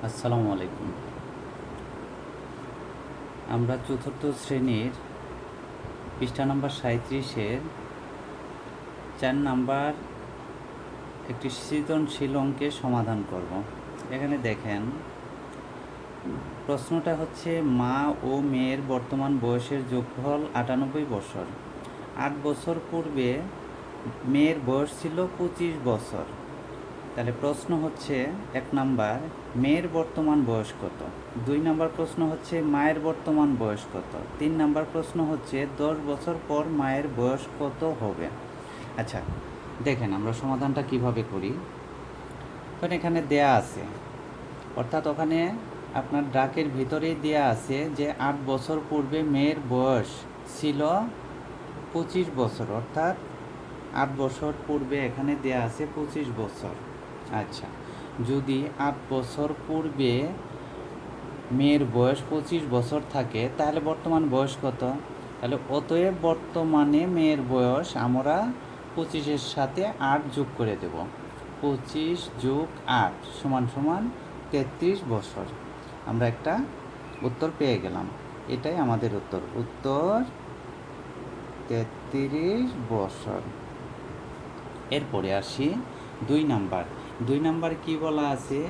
আসসালামু আলাইকুম। আমরা চতুর্থ শ্রেণীর পৃষ্ঠা নাম্বার 37-এর 4 নাম্বার একটি সৃজনশীল অঙ্কের সমাধান করব। এখানে দেখেন, প্রশ্নটা হচ্ছে মা ও মেয়ের বর্তমান বয়সের যোগফল 98 বছর। 8 বছর পূর্বে মেয়ের বয়স ছিল 25 বছর। তাহলে প্রশ্ন হচ্ছে 1 নাম্বার, মেয়ের বর্তমান বয়স কত? 2 নাম্বার প্রশ্ন হচ্ছে মায়ের বর্তমান বয়স কত? 3 নাম্বার প্রশ্ন হচ্ছে 10 বছর পর মায়ের বয়স কত হবে? আচ্ছা, দেখেন আমরা সমাধানটা কিভাবে করি। কারণ এখানে দেয়া আছে, অর্থাৎ ওখানে আপনার ডাকের ভিতরেই দেয়া আছে যে 8 বছর পূর্বে মেয়ের বয়স ছিল 25 বছর, অর্থাৎ 8 বছর পূর্বে এখানে দেয়া আছে 25 বছর। আচ্ছা, যদি 8 বছর পূর্বে মেয়ের বয়স 25 বছর থাকে, তাহলে বর্তমান বয়স কত? তাহলে অতএব বর্তমানে মেয়ের বয়স আমরা 25-এর সাথে 8 যোগ করে দেব। 25 যোগ 8 সমান সমান 33 বছর। আমরা একটা উত্তর পেয়ে গেলাম। এটাই আমাদের উত্তর। উত্তর 33 বছর। এরপরে আসি 2 নাম্বার। 2 নাম্বার কি বলা আছে?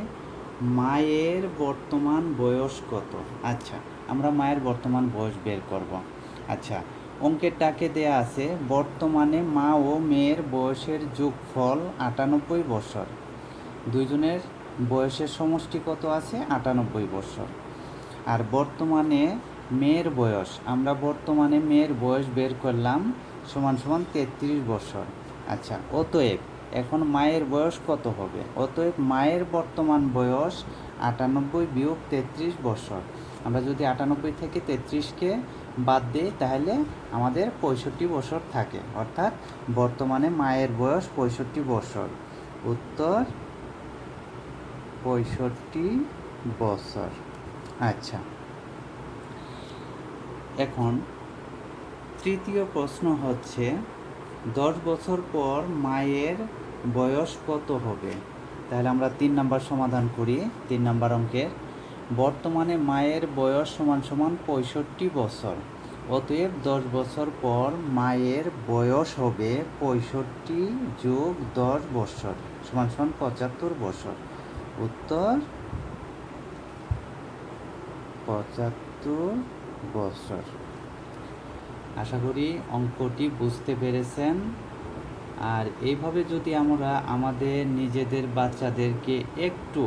মায়ের বর্তমান বয়স কত? আচ্ছা, আমরা মায়ের বর্তমান বয়স বের করব। আচ্ছা, অঙ্কের ডাকে দেয়া আছে বর্তমানে মা ও মেয়ের বয়সের যোগফল 98 বছর। দুইজনের বয়সের সমষ্টি কত আছে? 98 বছর। আর বর্তমানে মেয়ের বয়স, আমরা বর্তমানে মেয়ের বয়স বের করলাম সমান সমান 33 বছর। আচ্ছা, অতএব এখন মায়ের বয়স কত হবে? অতএব মায়ের বর্তমান বয়স 98 বিয়োগ 33 বছর। আমরা যদি 98 থেকে 33-কে বাদ দিই, তাহলে আমাদের 65 বছর থাকে, অর্থাৎ বর্তমানে মায়ের বয়স 65 বছর। উত্তর 65 বছর। আচ্ছা, এখন তৃতীয় প্রশ্ন হচ্ছে 10 বছর পর মায়ের বয়স কত হবে? তাহলে আমরা 3 নাম্বার সমাধান করি। 3 নাম্বার অঙ্কের বর্তমানে মায়ের বয়স সমান সমান 65 বছর। অতএব 10 বছর পর মায়ের বয়স হবে 65 যোগ 10 বছর সমান সমান 75 বছর। উত্তর 75 বছর। আশা করি অঙ্কটি বুঝতে পেরেছেন। আর এইভাবে যদি আমরা আমাদের নিজেদের বাচ্চাদেরকে একটু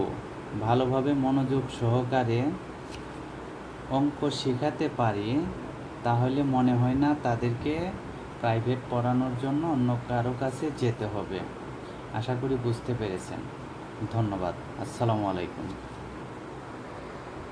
ভালোভাবে মনোযোগ সহকারে অঙ্ক শেখাতে পারি, তাহলে মনে হয় না তাদেরকে প্রাইভেট পড়ানোর জন্য অন্য কারো কাছে যেতে হবে। আশা করি বুঝতে পেরেছেন। ধন্যবাদ। আসসালামু আলাইকুম।